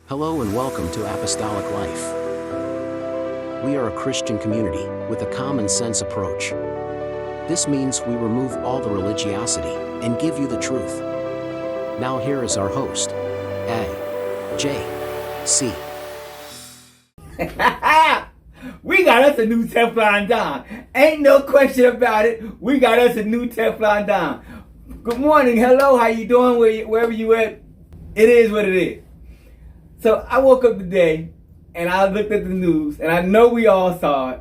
Hello and welcome to Apostolic Life. We are a Christian community with a common sense approach. This means we remove all the religiosity and give you the truth. Now here is our host, A.J.C. We got us a new Teflon Don. Ain't no question about it. We got us a new Teflon Don. Good morning. Hello. How you doing? Wherever you at? It is what it is. So I woke up today and I looked at the news and I know we all saw it.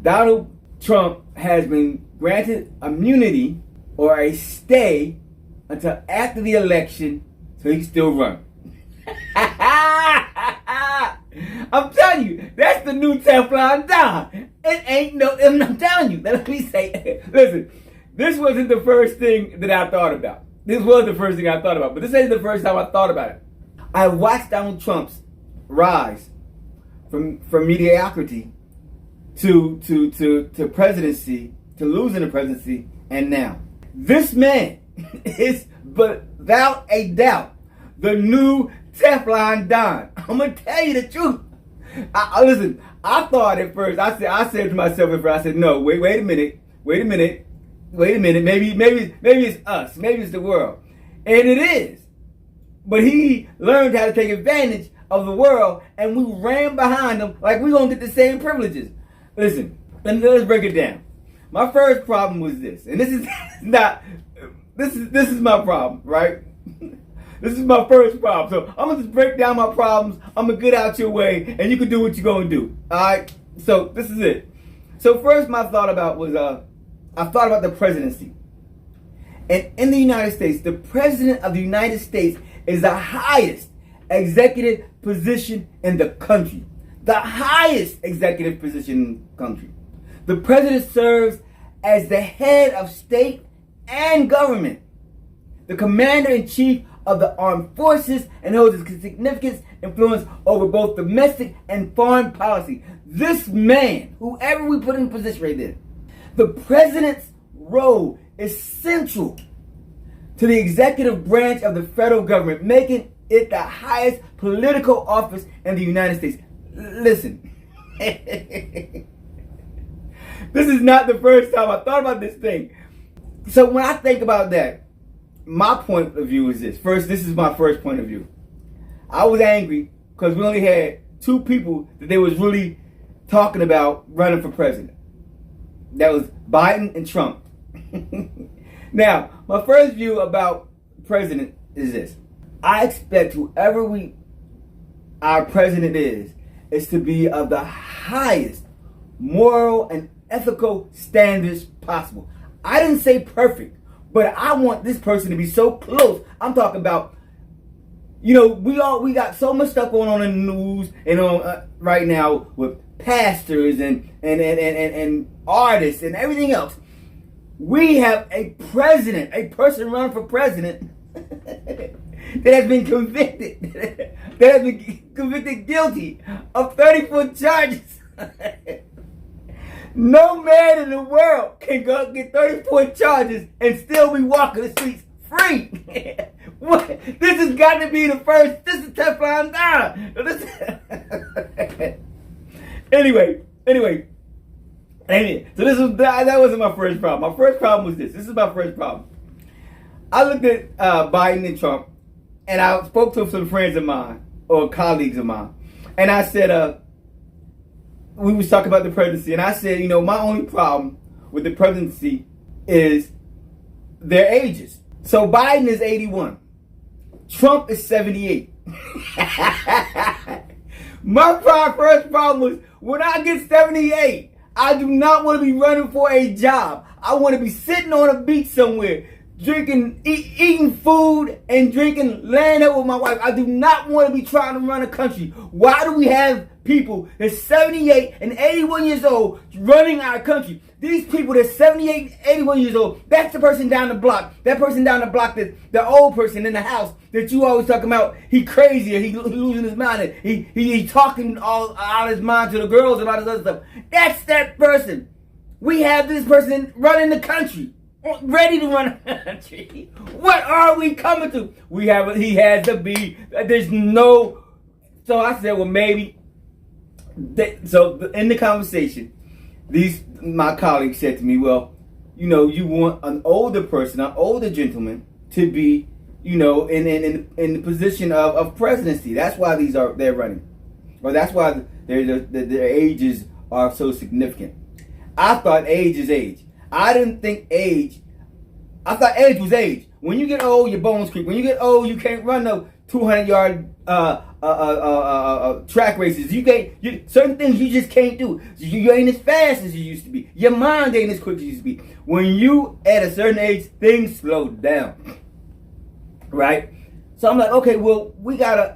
Donald Trump has been granted immunity or a stay until after the election so he can still run. I'm telling you, that's the new Teflon Don. It ain't no, I'm telling you, let me say, listen, this wasn't the first thing that I thought about. This was the first thing I thought about, but this ain't the first time I thought about it. I watched Donald Trump's rise from mediocrity to presidency, to losing the presidency, and now. This man is, without a doubt, the new Teflon Don. I'm going to tell you the truth. Listen, I thought at first, I said to myself at first, I said, no, wait a minute, maybe it's us, maybe it's the world. And it is. But he learned how to take advantage of the world, and we ran behind him like we're going to get the same privileges. Listen, let's break it down. My first problem was this, and this is my problem, right? This is my first problem. So I'm going to just break down my problems. I'm going to get out your way, and you can do what you're going to do. All right? So this is it. So first my thought about was, I thought about the presidency. And in the United States, the president of the United States is the highest executive position in the country. The highest executive position in the country. The president serves as the head of state and government, the commander-in-chief of the armed forces, and holds a significant influence over both domestic and foreign policy. This man, whoever we put in position right there, the president's role is central to the executive branch of the federal government, making it the highest political office in the United States. Listen, this is not the first time I thought about this thing. So when I think about that, my point of view is this. First, this is my first point of view. I was angry because we only had two people that they was really talking about running for president. That was Biden and Trump. Now, my first view about president is this. I expect whoever our president is to be of the highest moral and ethical standards possible. I didn't say perfect, but I want this person to be so close. I'm talking about, we got so much stuff going on in the news and on right now with pastors and artists and everything else. We have a person running for president that has been convicted guilty of 34 charges. No man in the world can go get 34 charges and still be walking the streets free. What? This has got to be the first. This is Teflon Don. Anyway. So that wasn't my first problem. My first problem was this. This is my first problem. I looked at Biden and Trump, and I spoke to some friends of mine or colleagues of mine, and I said, we was talking about the presidency, and I said, my only problem with the presidency is their ages. So Biden is 81, Trump is 78. My first problem was when I get 78. I do not want to be running for a job. I want to be sitting on a beach somewhere, eating food and drinking, laying up with my wife. I do not want to be trying to run a country. Why do we have people that's 78 and 81 years old running our country? These people that's 78, 81 years old, that's the person down the block. That person down the block, the old person in the house that you always talking about, he crazy or he losing his mind. He talking all out of his mind to the girls and all this other stuff. That's that person. We have this person running the country. Ready to run a country. What are we coming to? He has to be, there's no So I said, well, maybe. In the conversation, my colleagues said to me, well, you want an older person, an older gentleman, to be, in the position of presidency. That's why they're running, or that's why their ages are so significant. I thought age is age. I didn't think age. I thought age was age. When you get old, your bones creep. When you get old, you can't run no 200-yard track races. Certain things you just can't do. You ain't as fast as you used to be. Your mind ain't as quick as you used to be. When you at a certain age, things slow down. Right? So I'm like, okay, well,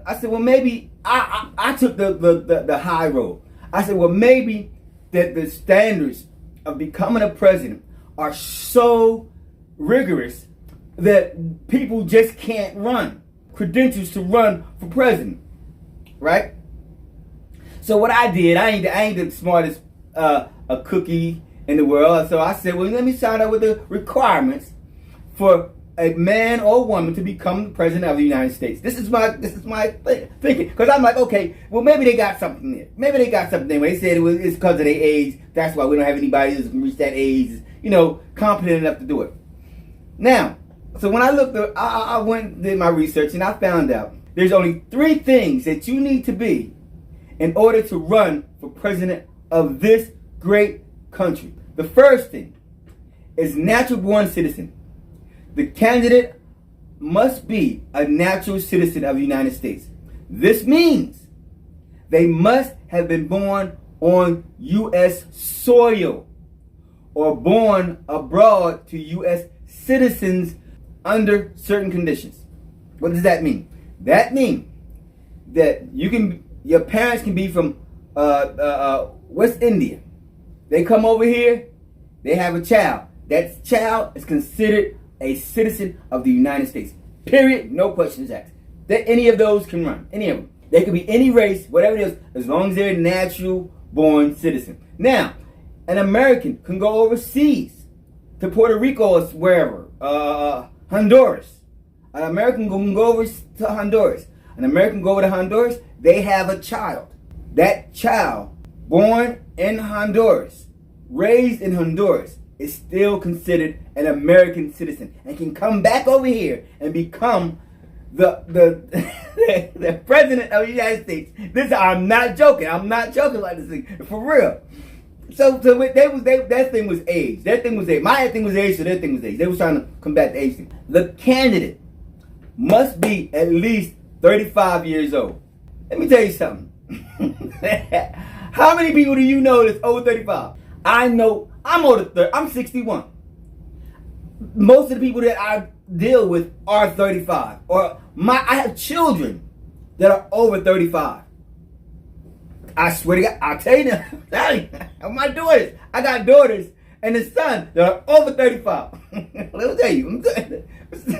I said, well, maybe I took the high road. I said, well, maybe that the standards of becoming a president are so rigorous that people just can't run credentials to run for president, right? So what I did, I ain't the smartest a cookie in the world. So I said, well, let me sign up with the requirements for a man or woman to become the president of the United States. This is my thinking, because I'm like, okay, well, maybe they got something there. Maybe they got something there. They said it's because of their age. That's why we don't have anybody who can reach that age, competent enough to do it. Now, so when I went and did my research, and I found out there's only 3 things that you need to be in order to run for president of this great country. The first thing is natural born citizen. The candidate must be a natural citizen of the United States. This means they must have been born on U.S. soil or born abroad to U.S. citizens under certain conditions. What does that mean? That means that your parents can be from West India. They come over here, they have a child. That child is considered a citizen of the United States. Period. No questions asked. That any of those can run. Any of them. They could be any race, whatever it is, as long as they're a natural born citizen. Now, an American can go overseas to Puerto Rico or wherever. Honduras. An American can go over to Honduras. An American go over to Honduras, they have a child. That child, born in Honduras, raised in Honduras, is still considered an American citizen and can come back over here and become the the president of the United States. I'm not joking. I'm not joking like this thing. For real. So that thing was age. That thing was age. My thing was age, so their thing was age. They was trying to combat the age thing. The candidate must be at least 35 years old. Let me tell you something. How many people do you know that's over 35? I know I'm older. I'm 61. Most of the people that I deal with are 35. I have children that are over 35. I swear to God, I'll tell you now. My daughters, I got daughters and a son that are over 35. Let me tell you.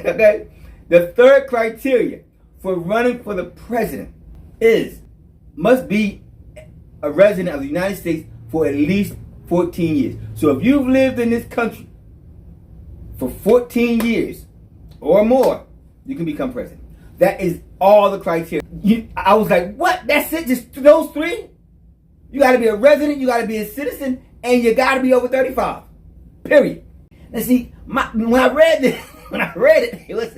Okay? The third criteria for running for the president must be a resident of the United States for at least 14 years. So if you've lived in this country for 14 years or more, you can become president. That is all the criteria. I was like, what? That's it? Just those 3? You got to be a resident, you got to be a citizen, and you got to be over 35. Period. Now see, when I read it, it was,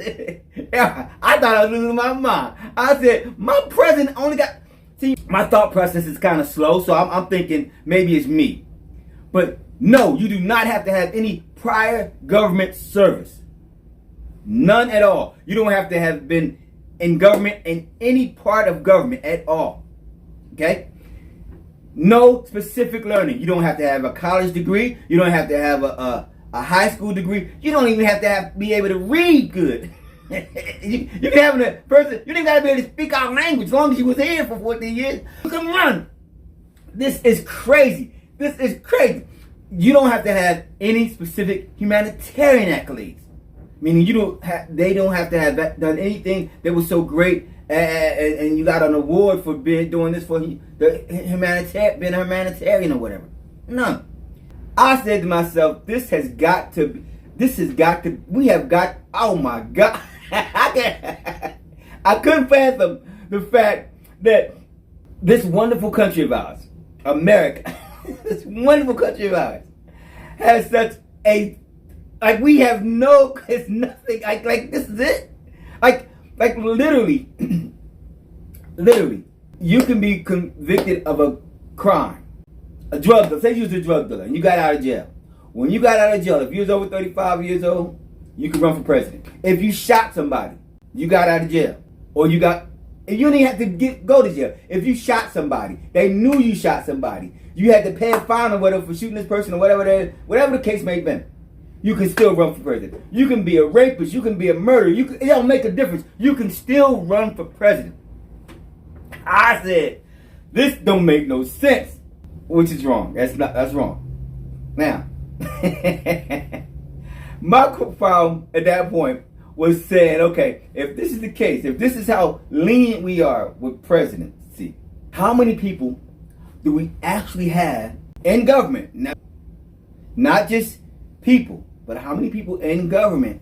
I thought I was losing my mind. I said, my president only got... See, my thought process is kind of slow, so I'm thinking maybe it's me. But no, you do not have to have any prior government service. None at all. You don't have to have been in government, in any part of government at all. Okay? No specific learning. You don't have to have a college degree. You don't have to have a high school degree. You don't even have to be able to read good. you can have a person, you don't even got to be able to speak our language. As long as you was here for 14 years, you can run. This is crazy. This is crazy. You don't have to have any specific humanitarian accolades. Meaning they don't have to have done anything that was so great and you got an award for doing this for the being a humanitarian or whatever. None. I said to myself, oh my God. I couldn't fathom the fact that this wonderful country of ours, America, this wonderful country of ours, has such a, like, we have no, it's nothing, like this is it. Like literally, literally, you can be convicted of a crime. A drug dealer, say you was a drug dealer and you got out of jail. When you got out of jail, if you was over 35 years old, you could run for president. If you shot somebody, you got out of jail. Or you didn't even have to go to jail. If you shot somebody, they knew you shot somebody, you had to pay a fine or whatever for shooting this person or whatever the case may have been. You can still run for president. You can be a rapist, you can be a murderer, it don't make a difference. You can still run for president. I said, this don't make no sense. Which is wrong. That's wrong. Now, my problem at that point was saying, okay, if this is the case, if this is how lenient we are with presidency, how many people do we actually have in government? Now, not just people, but how many people in government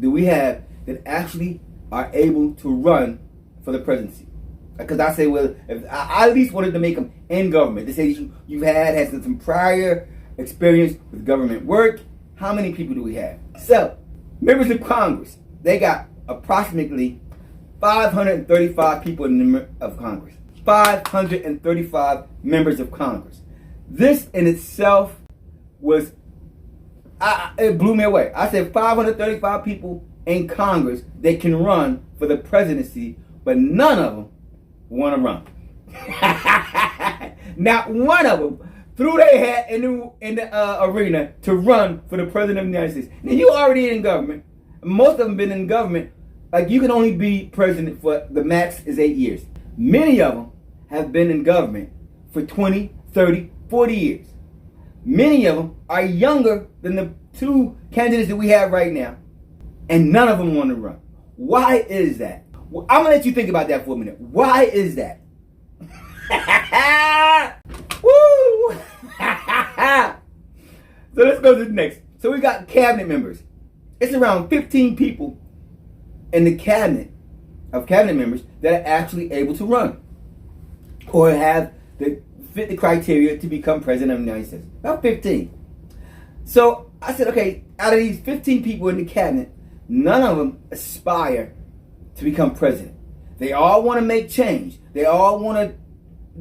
do we have that actually are able to run for the presidency? Because I say, well, if I at least wanted to make them in government. They say you've had some prior experience with government work. How many people do we have? So, members of Congress, they got approximately 535 people of Congress. 535 members of Congress. This in itself was, it blew me away. I said 535 people in Congress that can run for the presidency, but none of them want to run. Not one of them threw their hat in the arena to run for the president of the United States. Now, you already in government. Most of them been in government. Like, you can only be president for the max is 8 years. Many of them have been in government for 20, 30, 40 years. Many of them are younger than the two candidates that we have right now, and none of them want to run. Why is that? Well, I'm going to let you think about that for a minute. Why is that? Woo! So let's go to the next. So we got cabinet members. It's around 15 people in the cabinet members that are actually able to run or fit the criteria to become president of the United States. About 15. So I said, okay, out of these 15 people in the cabinet, none of them aspire to become president. They all want to make change. They all want to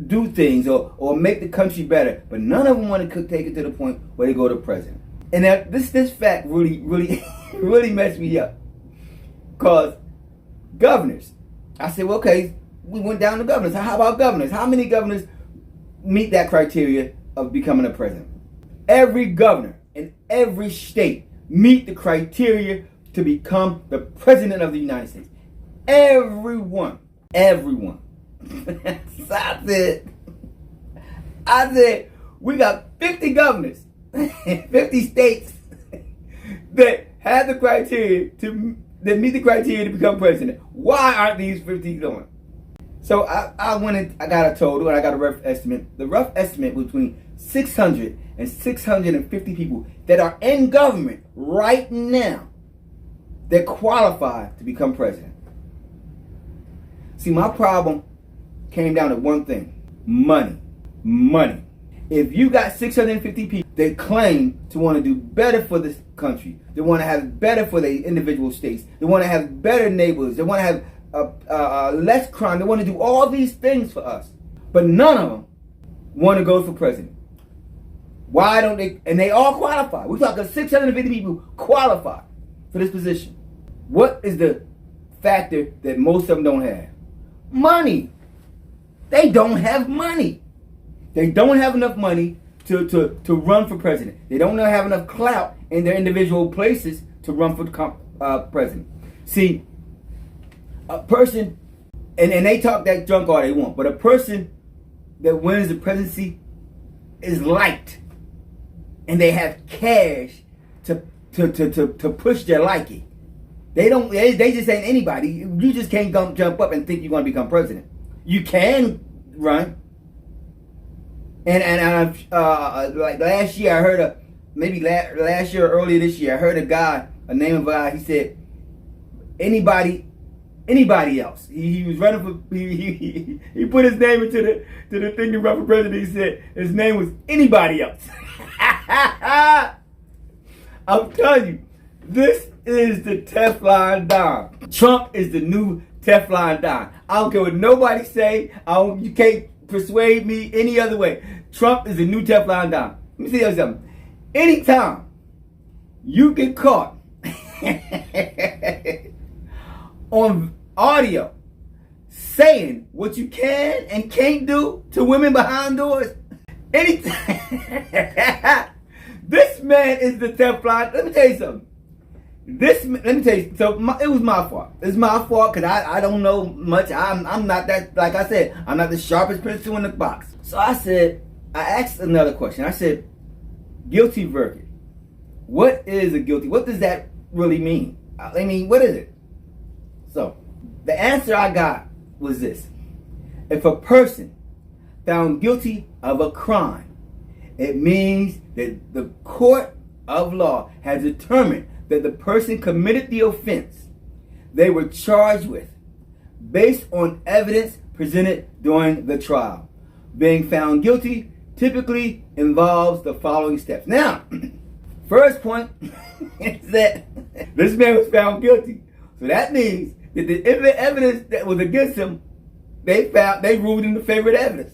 do things or make the country better, but none of them want to take it to the point where they go to president. And that this fact really really messed me up. Because governors, I said, well, okay, we went down to governors. How about governors? How many governors meet that criteria of becoming a president? Every governor in every state meet the criteria to become the president of the United States. Everyone. So I said, we got 50 governors, 50 states that have the criteria that meet the criteria to become president. Why aren't these 50 going? So I got a total and I got a rough estimate. The rough estimate between 600 and 650 people that are in government right now that qualify to become president. See, my problem came down to one thing: money. If you got 650 people that claim to want to do better for this country, they want to have better for the individual states, they want to have better neighborhoods, they want to have less crime, they want to do all these things for us, but none of them want to go for president. Why don't they? And they all qualify. We're talking 650 people qualify for this position. What is the factor that most of them don't have? Money. They don't have money. They don't have enough money to run for president. They don't have enough clout in their individual places to run for president. See, a person, and they talk that junk all they want, but a person that wins the presidency is liked, and they have cash to push their liking. They just ain't anybody. You just can't jump up and think you're going to become president. You can run. And like last year, I heard last year or earlier this year, I heard a name of a guy, he said, anybody anybody else. He was running for he put his name into the thing to run for president. He said his name was anybody else. I'm telling you, this is the Teflon Don. Trump is the new Teflon Don. I don't care what nobody say. You can't persuade me any other way. Trump is the new Teflon Don. Let me tell you something. Anytime you get caught on audio saying what you can and can't do to women behind doors, anytime, this man is the Teflon. Let me tell you something. Let me tell you. So it was my fault. It's my fault because I don't know much. I'm not that. Like I said, I'm not the sharpest pencil in the box. So I asked another question. I said, guilty verdict. What is a guilty? What does that really mean? I mean, what is it? So the answer I got was this: if a person found guilty of a crime, it means that the court of law has determined that the person committed the offense they were charged with based on evidence presented during the trial. Being found guilty typically involves the following steps. Now, first point is that this man was found guilty. So that means that the evidence that was against him, they ruled in the favor of the evidence.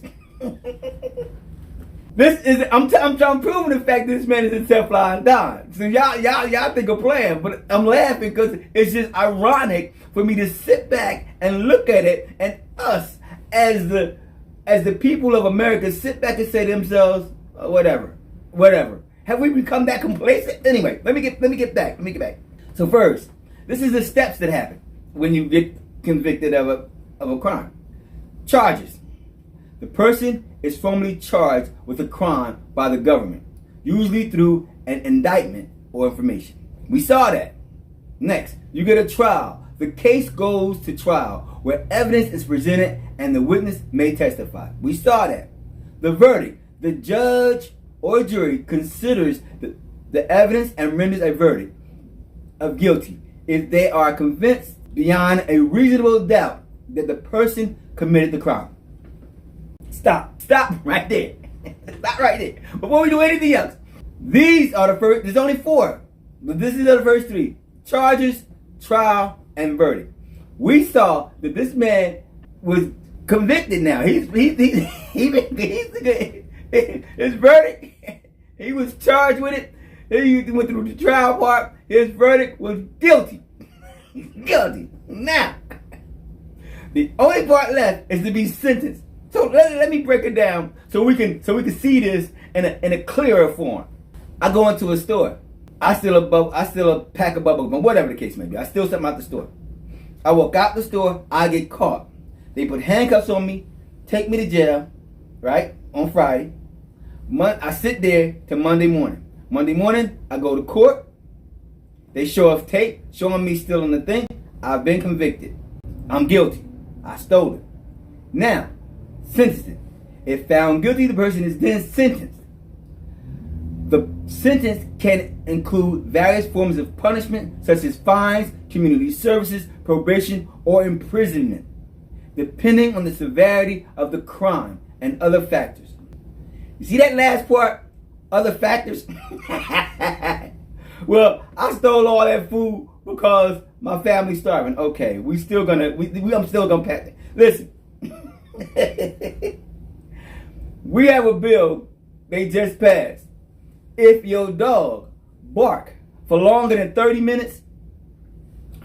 I'm proving the fact that this man is a Teflon Don. So y'all think I'm playing, but I'm laughing because it's just ironic for me to sit back and look at it, and us as the people of America sit back and say to themselves, whatever. Have we become that complacent? Anyway, let me get back. So first, this is the steps that happen when you get convicted of a crime. Charges. The person is formally charged with a crime by the government, usually through an indictment or information. We saw that. Next, you get a trial. The case goes to trial where evidence is presented and the witness may testify. We saw that. The verdict. The judge or jury considers the evidence and renders a verdict of guilty if they are convinced beyond a reasonable doubt that the person committed the crime. Stop right there. Stop right there. Before we do anything else, these are the first, there's only 4, but this is the first 3. Charges, trial, and verdict. We saw that this man was convicted now. His verdict, he was charged with it. He went through the trial part. His verdict was guilty. Guilty. Now, the only part left is to be sentenced. So let me break it down so we can see this in a clearer form. I go into a store. I steal a pack of bubble gum, whatever the case may be. I steal something out the store. I walk out the store. I get caught. They put handcuffs on me, take me to jail, right, on Friday. I sit there till Monday morning. Monday morning, I go to court. They show us tape showing me stealing the thing. I've been convicted. I'm guilty. I stole it. Now, sentencing. If found guilty, the person is then sentenced. The sentence can include various forms of punishment, such as fines, community services, probation, or imprisonment, depending on the severity of the crime and other factors. You see that last part? Other factors? Well, I stole all that food because my family's starving. Okay, I'm still gonna pack it. Listen. We have a bill they just passed. If your dog bark for longer than 30 minutes,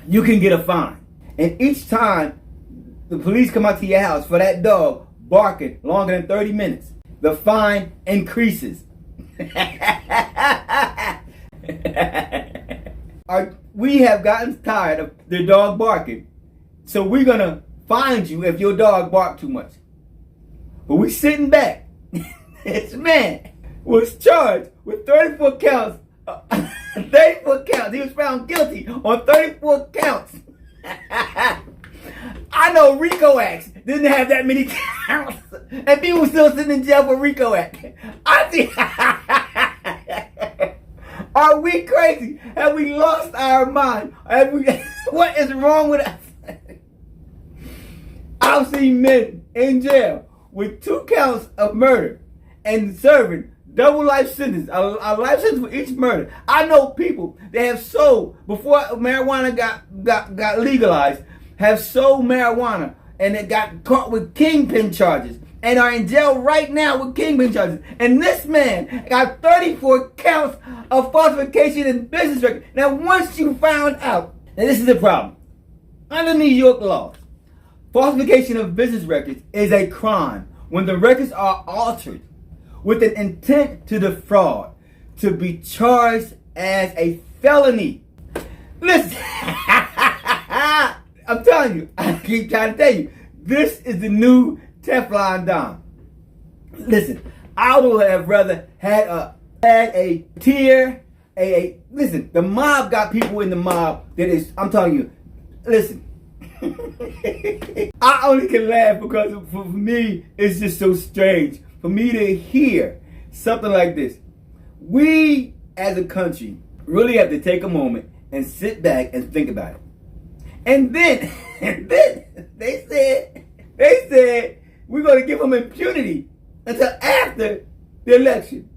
you can get a fine. And each time the police come out to your house for that dog barking longer than 30 minutes, the fine increases. We have gotten tired of the dog barking, so we're gonna find you if your dog barked too much. But we sitting back. This man was charged with 34 counts. 34 counts. He was found guilty on 34 counts. I know RICO Acts didn't have that many counts, and people still sitting in jail for RICO Act. Are we crazy? Have we lost our mind? What is wrong with us? I've seen men in jail with 2 counts of murder and serving double life sentence, a life sentence for each murder. I know people that have sold, before marijuana got legalized, have sold marijuana and they got caught with kingpin charges and are in jail right now with kingpin charges. And this man got 34 counts of falsification in business record. Now, once you found out, and this is the problem, under New York law, falsification of business records is a crime when the records are altered with an intent to defraud, to be charged as a felony. Listen, I'm telling you, I keep trying to tell you, this is the new Teflon Don. Listen, I would have rather had a tier, listen, the mob got people in the mob that is, I'm telling you, listen, I only can laugh because for me, it's just so strange for me to hear something like this. We, as a country, really have to take a moment and sit back and think about it. And then they said, we're going to give them impunity until after the election.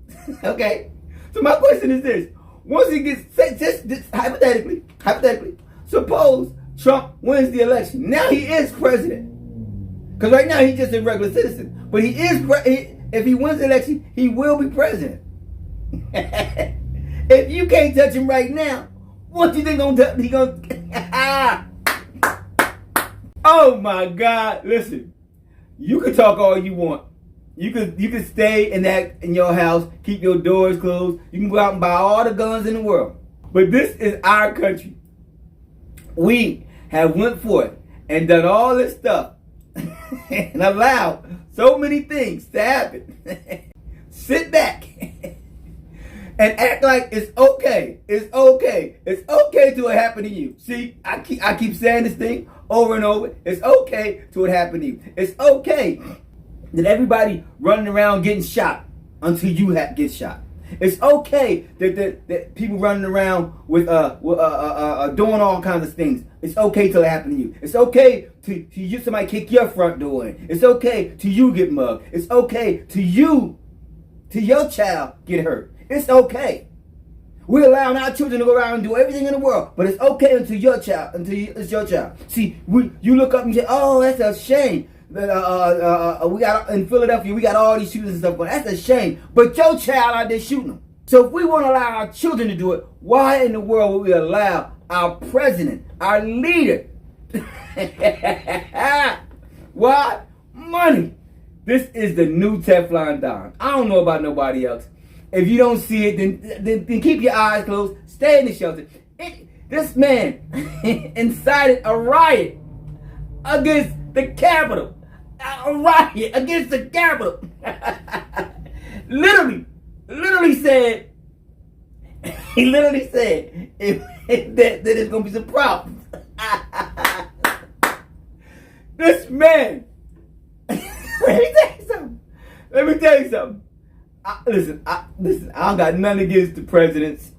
Okay? So my question is this. Once it gets, just hypothetically, suppose Trump wins the election. Now he is president. Because right now he's just a regular citizen. But he is, if he wins the election, he will be president. If you can't touch him right now, what do you think he gonna Oh my God! Listen, you can talk all you want. You can stay in your house, keep your doors closed. You can go out and buy all the guns in the world. But this is our country. We have went forth and done all this stuff and allowed so many things to happen. Sit back and act like it's okay. It's okay. It's okay to what happened to you. See, I keep saying this thing over and over. It's okay to what happened to you. It's okay that everybody running around getting shot until you get shot. It's okay that people running around with doing all kinds of things. It's okay till it happen to you. It's okay to you somebody kick your front door in. It's okay to you get mugged. It's okay to your child get hurt. It's okay. We're allowing our children to go around and do everything in the world, but it's okay until it's your child. See, you look up and say, "Oh, that's a shame." That we got in Philadelphia, we got all these shootings and stuff, but that's a shame. But your child out there shooting them. So if we want to allow our children to do it, why in the world would we allow our president, our leader? Why? Money. This is the new Teflon Don. I don't know about nobody else. If you don't see it, then keep your eyes closed. Stay in the shelter. This man incited a riot against the Capitol. A riot against the Capitol. literally said that there's going to be some problems. This man, let me tell you something. Listen, I don't got nothing against the presidents.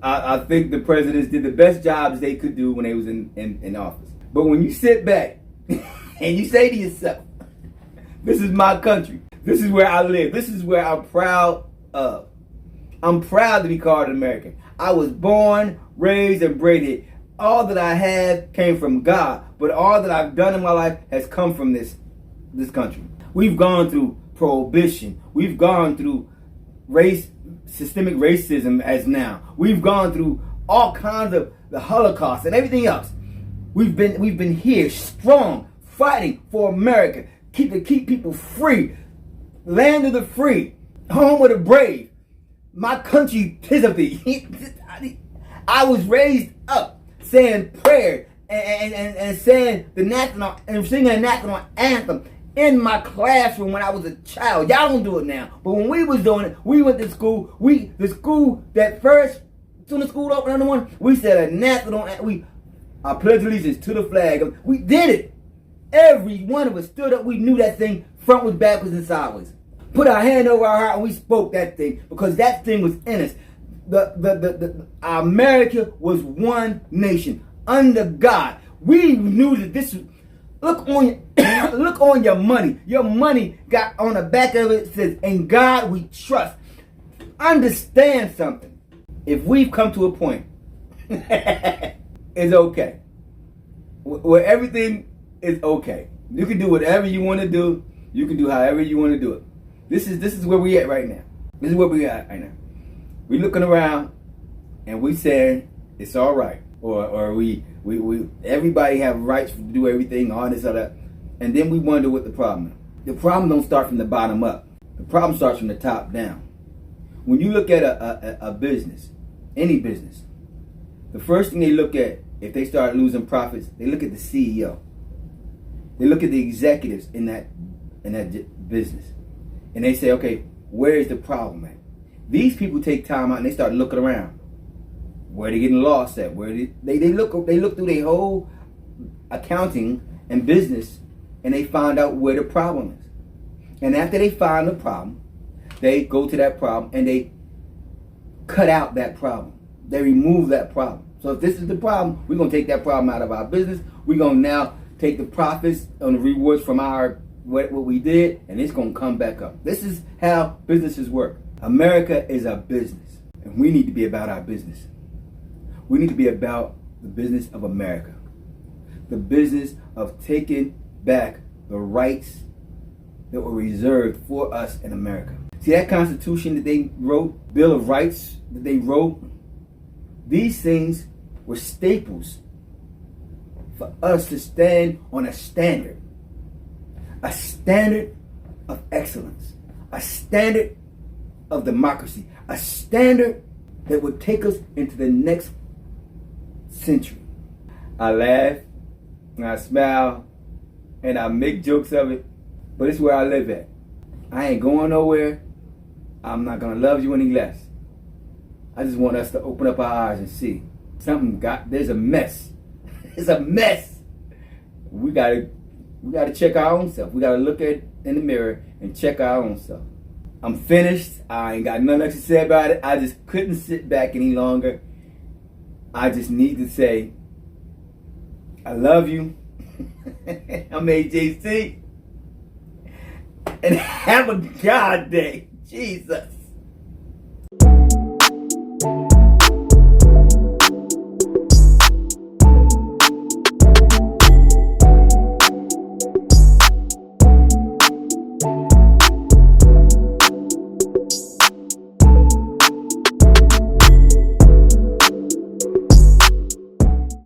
I think the presidents did the best jobs they could do when they was in office. But when you sit back and you say to yourself, this is my country. This is where I live. This is where I'm proud of. I'm proud to be called an American. I was born, raised, and bred here. All that I have came from God, but all that I've done in my life has come from this country. We've gone through prohibition. We've gone through systemic racism as now. We've gone through all kinds of the Holocaust and everything else. We've been here strong, fighting for America, keep people free, land of the free, home of the brave. My country, 'tis of thee. I was raised up saying prayer and saying the national and singing the national anthem in my classroom when I was a child. Y'all don't do it now, but when we was doing it, we went to school. The school that first, soon as school opened, another one, we said a national. I pledge allegiance to the flag. We did it. Every one of us stood up. We knew that thing frontwards, backwards, and sideways. Put our hand over our heart and we spoke that thing because that thing was in us. America was one nation under God. We knew that Look on look on your money. Your money got on the back of it says, "In God we trust." Understand something. If we've come to a point, it's okay. Where everything is okay. You can do whatever you want to do. You can do however you want to do it. This is where we at right now. This is where we at right now. We looking around and we saying it's all right, or we everybody have rights to do everything, all this other, and then we wonder what the problem is. The problem don't start from the bottom up. The problem starts from the top down. When you look at a business, any business, the first thing they look at if they start losing profits, they look at the CEO. They look at the executives in that business, and they say, okay, where is the problem at? These people take time out and they start looking around. Where they getting lost at? Where they look through their whole accounting and business, and they find out where the problem is. And after they find the problem, they go to that problem and they cut out that problem. They remove that problem. So if this is the problem, we're gonna take that problem out of our business. We're gonna now take the profits on the rewards from our what we did, and it's gonna come back up. This is how businesses work. America is a business, and we need to be about our business. We need to be about the business of America, the business of taking back the rights that were reserved for us in America. See, that Constitution that they wrote, Bill of Rights that they wrote, these things were staples for us to stand on a standard of excellence, a standard of democracy, a standard that would take us into the next century. I laugh and I smile and I make jokes of it, but it's where I live at. I ain't going nowhere. I'm not gonna love you any less. I just want us to open up our eyes and see there's a mess. It's a mess. We gotta check our own self. We gotta look at in the mirror and check our own self. I'm finished. I ain't got nothing else to say about it. I just couldn't sit back any longer. I just need to say, I love you. I'm AJC. And have a God day. Jesus.